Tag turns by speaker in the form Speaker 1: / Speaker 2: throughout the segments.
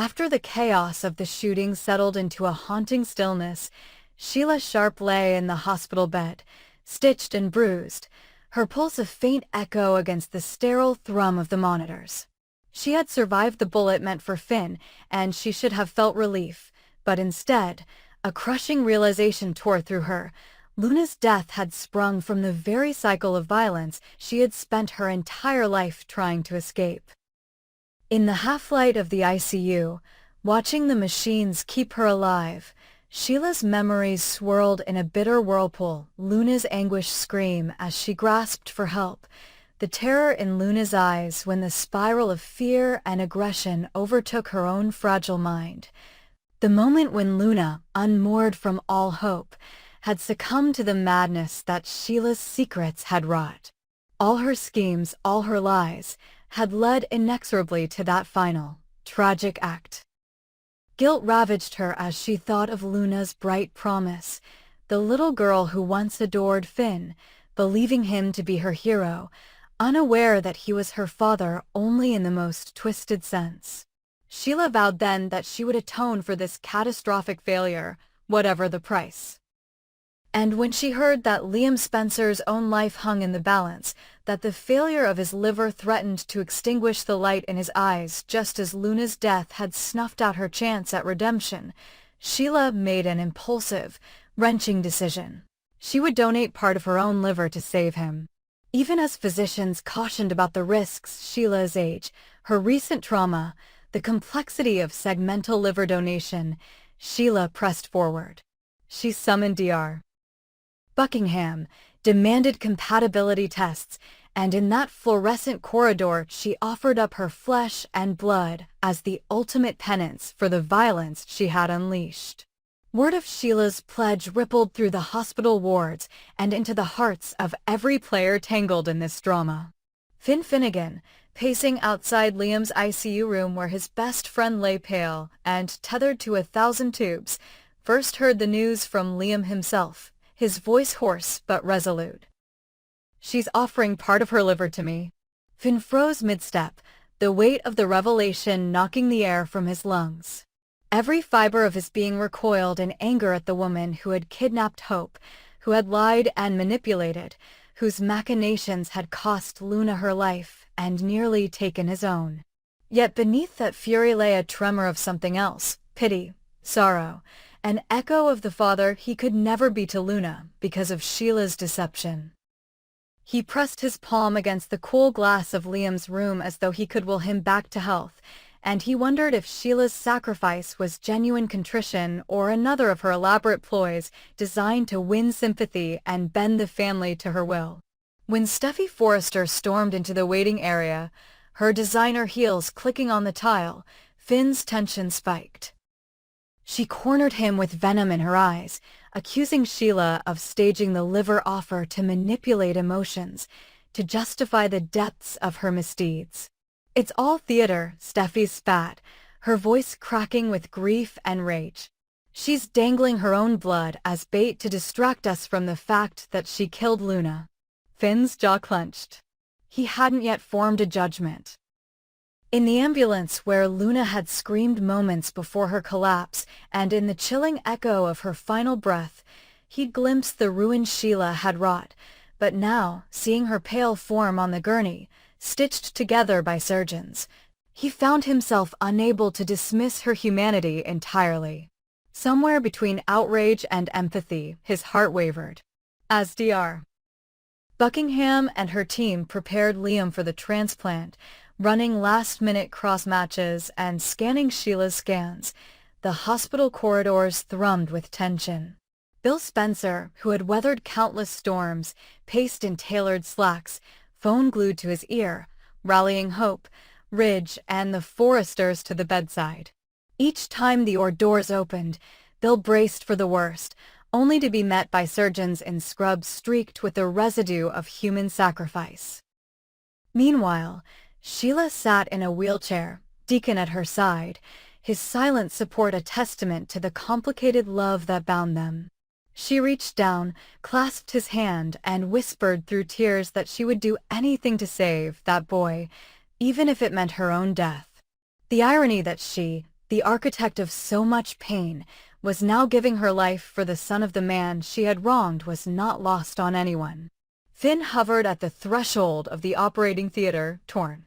Speaker 1: After the chaos of the shooting settled into a haunting stillness, Sheila Sharp lay in the hospital bed, stitched and bruised, her pulse a faint echo against the sterile thrum of the monitors. She had survived the bullet meant for Finn, and she should have felt relief, but instead, a crushing realization tore through her. Luna's death had sprung from the very cycle of violence she had spent her entire life trying to escape. In the half-light of the ICU, watching the machines keep her alive, Sheila's memories swirled in a bitter whirlpool. Luna's anguished scream as she grasped for help, the terror in Luna's eyes when the spiral of fear and aggression overtook her own fragile mind. The moment when Luna, unmoored from all hope, had succumbed to the madness that Sheila's secrets had wrought. All her schemes, all her lies, had led inexorably to that final, tragic act. Guilt ravaged her as she thought of Luna's bright promise, the little girl who once adored Finn, believing him to be her hero, unaware that he was her father only in the most twisted sense. Sheila vowed then that she would atone for this catastrophic failure, whatever the price. And when she heard that Liam Spencer's own life hung in the balance, that the failure of his liver threatened to extinguish the light in his eyes just as Luna's death had snuffed out her chance at redemption, Sheila made an impulsive, wrenching decision. She would donate part of her own liver to save him. Even as physicians cautioned about the risks, Sheila's age, her recent trauma, the complexity of segmental liver donation, Sheila pressed forward. She summoned Dr. Buckingham, demanded compatibility tests, and in that fluorescent corridor she offered up her flesh and blood as the ultimate penance for the violence she had unleashed. Word of Sheila's pledge rippled through the hospital wards and into the hearts of every player tangled in this drama. Finn Finnegan, pacing outside Liam's ICU room where his best friend lay pale and tethered to 1,000 tubes, first heard the news from Liam himself, his voice hoarse but resolute. "She's offering part of her liver to me." Finn froze mid-step, the weight of the revelation knocking the air from his lungs. Every fiber of his being recoiled in anger at the woman who had kidnapped Hope, who had lied and manipulated, whose machinations had cost Luna her life and nearly taken his own. Yet beneath that fury lay a tremor of something else, pity, sorrow, an echo of the father he could never be to Luna because of Sheila's deception. He pressed his palm against the cool glass of Liam's room as though he could will him back to health, and he wondered if Sheila's sacrifice was genuine contrition or another of her elaborate ploys designed to win sympathy and bend the family to her will. When Steffi Forrester stormed into the waiting area, her designer heels clicking on the tile, Finn's tension spiked. She cornered him with venom in her eyes, accusing Sheila of staging the liver offer to manipulate emotions, to justify the depths of her misdeeds. "It's all theater," Steffi spat, her voice cracking with grief and rage. "She's dangling her own blood as bait to distract us from the fact that she killed Luna." Finn's jaw clenched. He hadn't yet formed a judgment. In the ambulance where Luna had screamed moments before her collapse, and in the chilling echo of her final breath, he'd glimpsed the ruin Sheila had wrought, but now, seeing her pale form on the gurney, stitched together by surgeons, he found himself unable to dismiss her humanity entirely. Somewhere between outrage and empathy, his heart wavered. As Dr. Buckingham and her team prepared Liam for the transplant, running last-minute cross-matches and scanning Sheila's scans, the hospital corridors thrummed with tension. Bill Spencer, who had weathered countless storms, paced in tailored slacks, phone glued to his ear, rallying Hope, Ridge, and the Forresters to the bedside. Each time the doors opened, Bill braced for the worst, only to be met by surgeons in scrubs streaked with the residue of human sacrifice. Meanwhile, Sheila sat in a wheelchair, Deacon at her side, his silent support a testament to the complicated love that bound them. She reached down, clasped his hand, and whispered through tears that she would do anything to save that boy, even if it meant her own death. The irony that she, The architect of so much pain was now giving her life for the son of the man she had wronged was not lost on anyone. Finn hovered at the threshold of the operating theater, torn.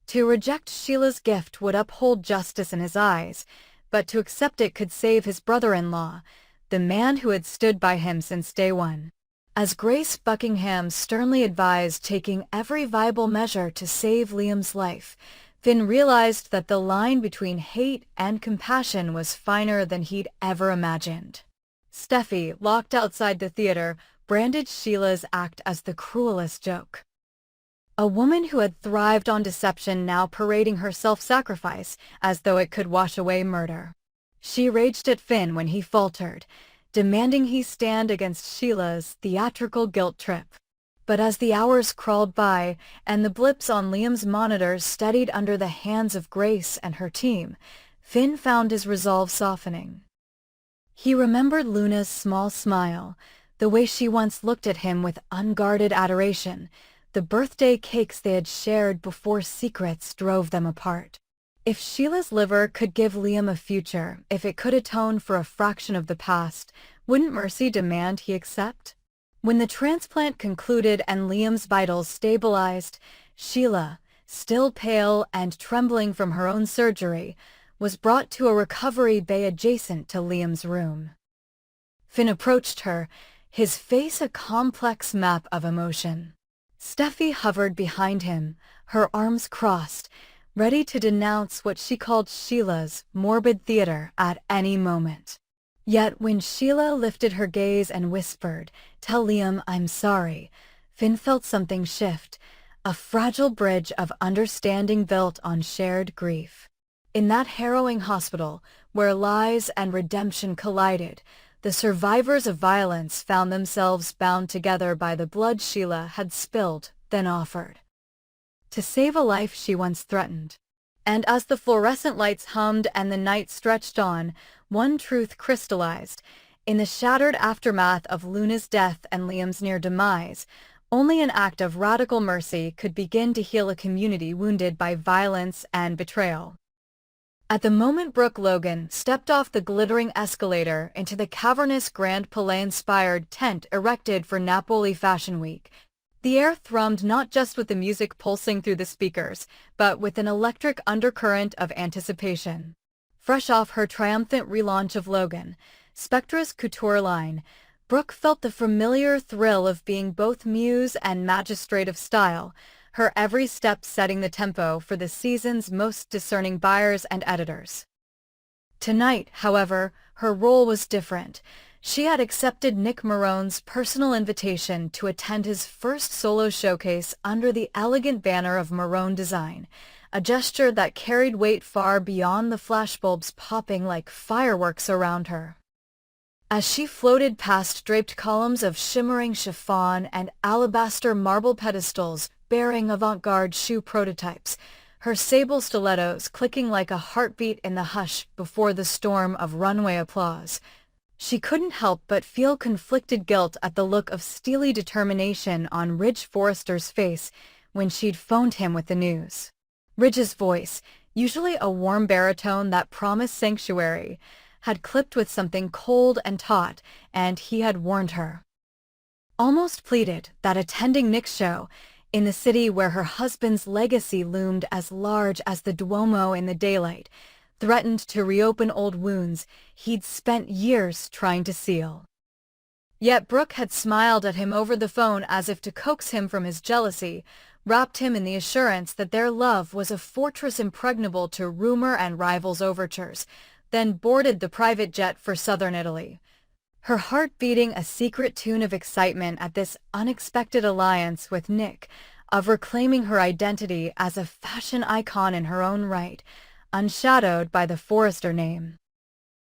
Speaker 1: To reject Sheila's gift would uphold justice in his eyes, but to accept it could save his brother-in-law, the man who had stood by him since day one. As Grace Buckingham sternly advised taking every viable measure to save Liam's life, Finn realized that the line between hate and compassion was finer than he'd ever imagined. Steffi, locked outside the theater, branded Sheila's act as the cruelest joke. A woman who had thrived on deception now parading her self-sacrifice as though it could wash away murder. She raged at Finn when he faltered, demanding he stand against Sheila's theatrical guilt trip. But as the hours crawled by and the blips on Liam's monitors steadied under the hands of Grace and her team, Finn found his resolve softening. He remembered Luna's small smile, the way she once looked at him with unguarded adoration, the birthday cakes they had shared before secrets drove them apart. If Sheila's liver could give Liam a future, if it could atone for a fraction of the past, wouldn't mercy demand he accept? When the transplant concluded and Liam's vitals stabilized, Sheila, still pale and trembling from her own surgery, was brought to a recovery bay adjacent to Liam's room. Finn approached her, his face a complex map of emotion. Steffi hovered behind him, her arms crossed, ready to denounce what she called Sheila's morbid theater at any moment. Yet when Sheila lifted her gaze and whispered, "Tell Liam I'm sorry," Finn felt something shift, a fragile bridge of understanding built on shared grief. In that harrowing hospital, where lies and redemption collided, the survivors of violence found themselves bound together by the blood Sheila had spilled, then offered to save a life she once threatened. And as the fluorescent lights hummed and the night stretched on, one truth crystallized. In the shattered aftermath of Luna's death and Liam's near demise, only an act of radical mercy could begin to heal a community wounded by violence and betrayal. At the moment Brooke Logan stepped off the glittering escalator into the cavernous Grand Palais-inspired tent erected for Napoli Fashion Week, the air thrummed not just with the music pulsing through the speakers, but with an electric undercurrent of anticipation. Fresh off her triumphant relaunch of Logan, Spectra's couture line, Brooke felt the familiar thrill of being both muse and magistrate of style, her every step setting the tempo for the season's most discerning buyers and editors. Tonight, however, her role was different. She had accepted Nick Marone's personal invitation to attend his first solo showcase under the elegant banner of Marone Design, a gesture that carried weight far beyond the flashbulbs popping like fireworks around her. As she floated past draped columns of shimmering chiffon and alabaster marble pedestals bearing avant-garde shoe prototypes, her sable stilettos clicking like a heartbeat in the hush before the storm of runway applause, she couldn't help but feel conflicted guilt at the look of steely determination on Ridge Forrester's face when she'd phoned him with the news. Ridge's voice, usually a warm baritone that promised sanctuary, had clipped with something cold and taut, and he had warned her. Almost pleaded that attending Nick's show, in the city where her husband's legacy loomed as large as the Duomo in the daylight, threatened to reopen old wounds he'd spent years trying to seal. Yet Brooke had smiled at him over the phone as if to coax him from his jealousy, wrapped him in the assurance that their love was a fortress impregnable to rumor and rivals' overtures, then boarded the private jet for southern Italy. Her heart beating a secret tune of excitement at this unexpected alliance with Nick, of reclaiming her identity as a fashion icon in her own right, unshadowed by the Forrester name.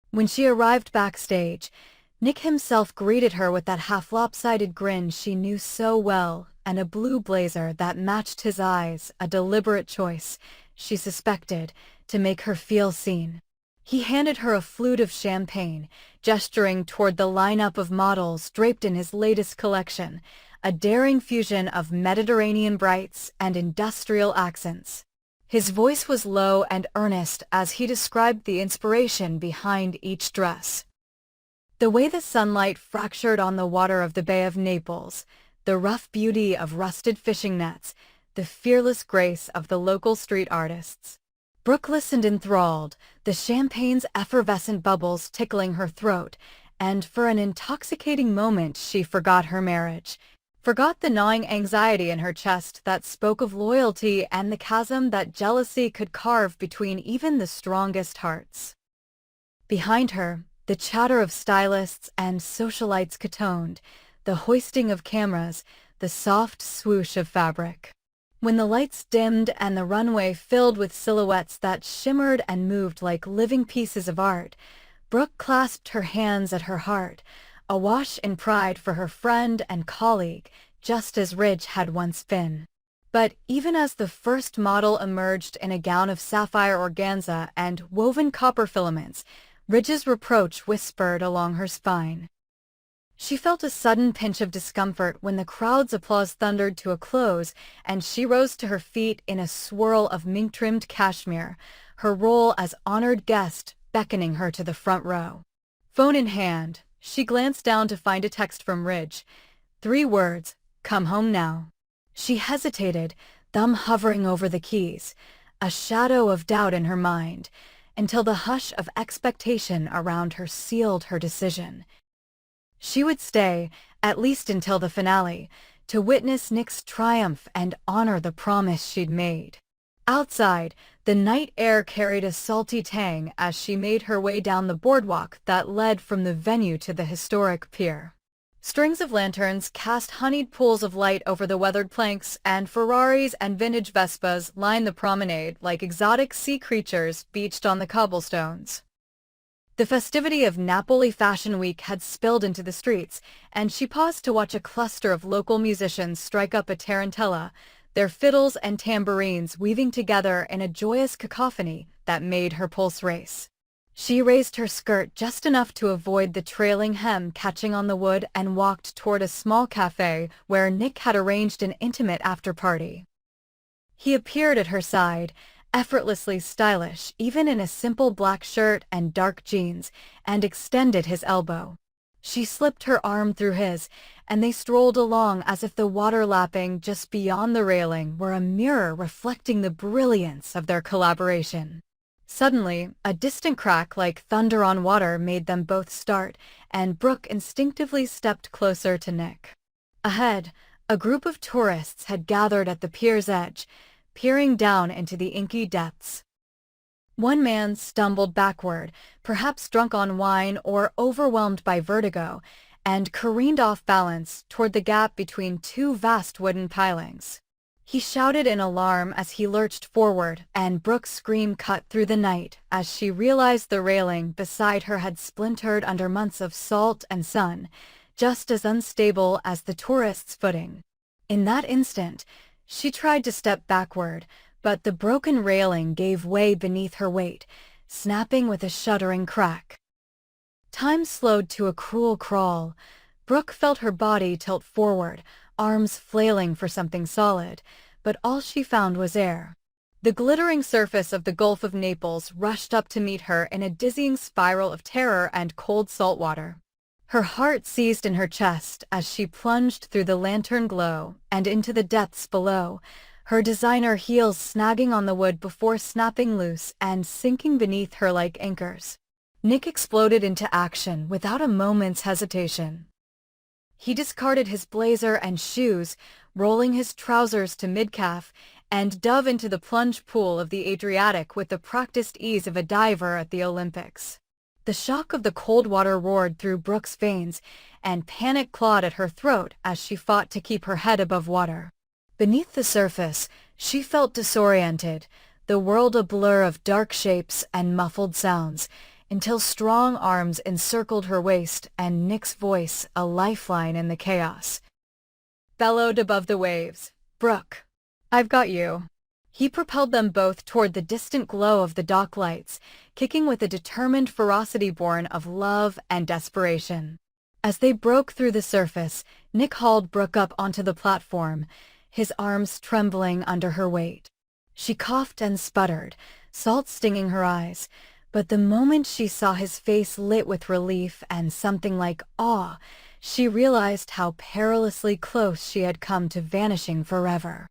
Speaker 1: When she arrived backstage, Nick himself greeted her with that half-lopsided grin she knew so well and a blue blazer that matched his eyes, a deliberate choice, she suspected, to make her feel seen. He handed her a flute of champagne, gesturing toward the lineup of models draped in his latest collection, a daring fusion of Mediterranean brights and industrial accents. His voice was low and earnest as he described the inspiration behind each dress. The way the sunlight fractured on the water of the Bay of Naples, the rough beauty of rusted fishing nets, the fearless grace of the local street artists. Brooke listened enthralled, the champagne's effervescent bubbles tickling her throat, and for an intoxicating moment she forgot her marriage, forgot the gnawing anxiety in her chest that spoke of loyalty and the chasm that jealousy could carve between even the strongest hearts. Behind her, the chatter of stylists and socialites catoned, the hoisting of cameras, the soft swoosh of fabric. When the lights dimmed and the runway filled with silhouettes that shimmered and moved like living pieces of art, Brooke clasped her hands at her heart, awash in pride for her friend and colleague, just as Ridge had once been. But even as the first model emerged in a gown of sapphire organza and woven copper filaments, Ridge's reproach whispered along her spine. She felt a sudden pinch of discomfort when the crowd's applause thundered to a close and she rose to her feet in a swirl of mink-trimmed cashmere, her role as honored guest beckoning her to the front row. Phone in hand, she glanced down to find a text from Ridge. 3 words, "Come home now." She hesitated, thumb hovering over the keys, a shadow of doubt in her mind, until the hush of expectation around her sealed her decision. She would stay, at least until the finale, to witness Nick's triumph and honor the promise she'd made. Outside, the night air carried a salty tang as she made her way down the boardwalk that led from the venue to the historic pier. Strings of lanterns cast honeyed pools of light over the weathered planks, and Ferraris and vintage Vespas lined the promenade like exotic sea creatures beached on the cobblestones. The festivity of Napoli Fashion Week had spilled into the streets, and she paused to watch a cluster of local musicians strike up a tarantella, their fiddles and tambourines weaving together in a joyous cacophony that made her pulse race. She raised her skirt just enough to avoid the trailing hem catching on the wood and walked toward a small cafe where Nick had arranged an intimate after-party. He appeared at her side, effortlessly stylish even in a simple black shirt and dark jeans, and extended his elbow. She slipped her arm through his, and they strolled along as if the water lapping just beyond the railing were a mirror reflecting the brilliance of their collaboration. Suddenly, a distant crack like thunder on water made them both start, and Brooke instinctively stepped closer to Nick. Ahead, a group of tourists had gathered at the pier's edge, peering down into the inky depths. One man stumbled backward, perhaps drunk on wine or overwhelmed by vertigo, and careened off balance toward the gap between 2 vast wooden pilings. He shouted in alarm as he lurched forward, and Brooke's scream cut through the night as she realized the railing beside her had splintered under months of salt and sun, just as unstable as the tourist's footing. In that instant, she tried to step backward, but the broken railing gave way beneath her weight, snapping with a shuddering crack. Time slowed to a cruel crawl. Brooke felt her body tilt forward, arms flailing for something solid, but all she found was air. The glittering surface of the Gulf of Naples rushed up to meet her in a dizzying spiral of terror and cold salt water. Her heart seized in her chest as she plunged through the lantern glow and into the depths below, her designer heels snagging on the wood before snapping loose and sinking beneath her like anchors. Nick exploded into action without a moment's hesitation. He discarded his blazer and shoes, rolling his trousers to mid-calf, and dove into the plunge pool of the Adriatic with the practiced ease of a diver at the Olympics. The shock of the cold water roared through Brooke's veins, and panic clawed at her throat as she fought to keep her head above water. Beneath the surface, she felt disoriented, the world a blur of dark shapes and muffled sounds, until strong arms encircled her waist and Nick's voice a lifeline in the chaos. Bellowed above the waves, "Brooke, I've got you." He propelled them both toward the distant glow of the dock lights, kicking with a determined ferocity born of love and desperation. As they broke through the surface, Nick hauled Brooke up onto the platform, his arms trembling under her weight. She coughed and sputtered, salt stinging her eyes, but the moment she saw his face lit with relief and something like awe, she realized how perilously close she had come to vanishing forever.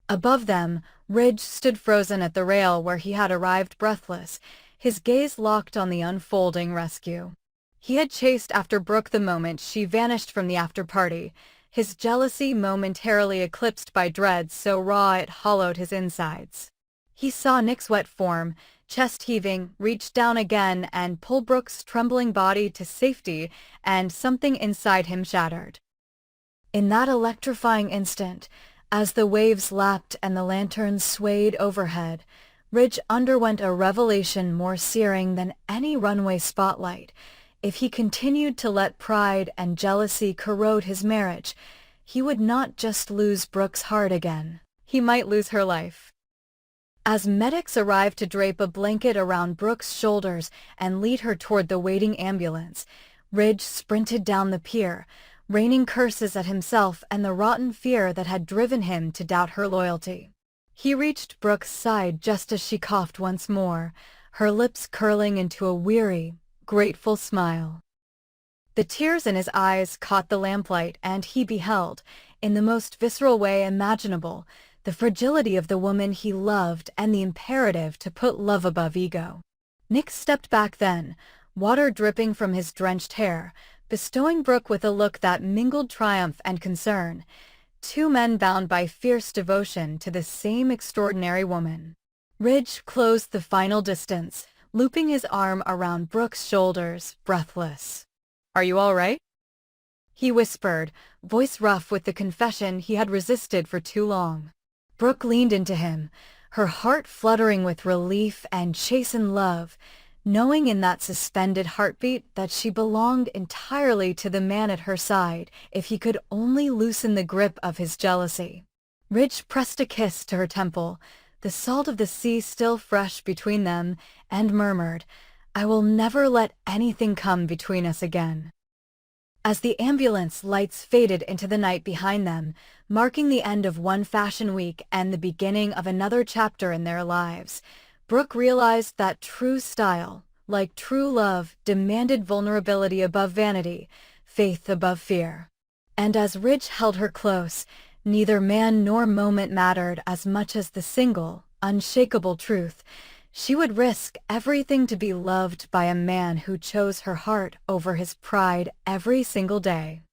Speaker 1: Above them, Ridge stood frozen at the rail where he had arrived breathless, his gaze locked on the unfolding rescue. He had chased after Brooke the moment she vanished from the after-party, his jealousy momentarily eclipsed by dread so raw it hollowed his insides. He saw Nick's wet form, chest heaving, reach down again and pull Brooke's trembling body to safety, and something inside him shattered. In that electrifying instant, as the waves lapped and the lanterns swayed overhead, Ridge underwent a revelation more searing than any runway spotlight. If he continued to let pride and jealousy corrode his marriage, he would not just lose Brooke's heart again. He might lose her life. As medics arrived to drape a blanket around Brooke's shoulders and lead her toward the waiting ambulance, Ridge sprinted down the pier, raining curses at himself and the rotten fear that had driven him to doubt her loyalty. He reached Brooke's side just as she coughed once more, her lips curling into a weary, grateful smile. The tears in his eyes caught the lamplight, and he beheld, in the most visceral way imaginable, the fragility of the woman he loved and the imperative to put love above ego. Nick stepped back then, water dripping from his drenched hair, bestowing Brooke with a look that mingled triumph and concern. Two men bound by fierce devotion to the same extraordinary woman. Ridge closed the final distance, looping his arm around Brooke's shoulders, breathless. "Are you all right?" he whispered, voice rough with the confession he had resisted for too long. Brooke leaned into him, her heart fluttering with relief and chastened love, knowing in that suspended heartbeat that she belonged entirely to the man at her side if he could only loosen the grip of his jealousy. Ridge pressed a kiss to her temple, the salt of the sea still fresh between them, and murmured, "I will never let anything come between us again." As the ambulance lights faded into the night behind them, marking the end of one fashion week and the beginning of another chapter in their lives, Brooke realized that true style, like true love, demanded vulnerability above vanity, faith above fear. And as Ridge held her close, neither man nor moment mattered as much as the single, unshakable truth. She would risk everything to be loved by a man who chose her heart over his pride every single day.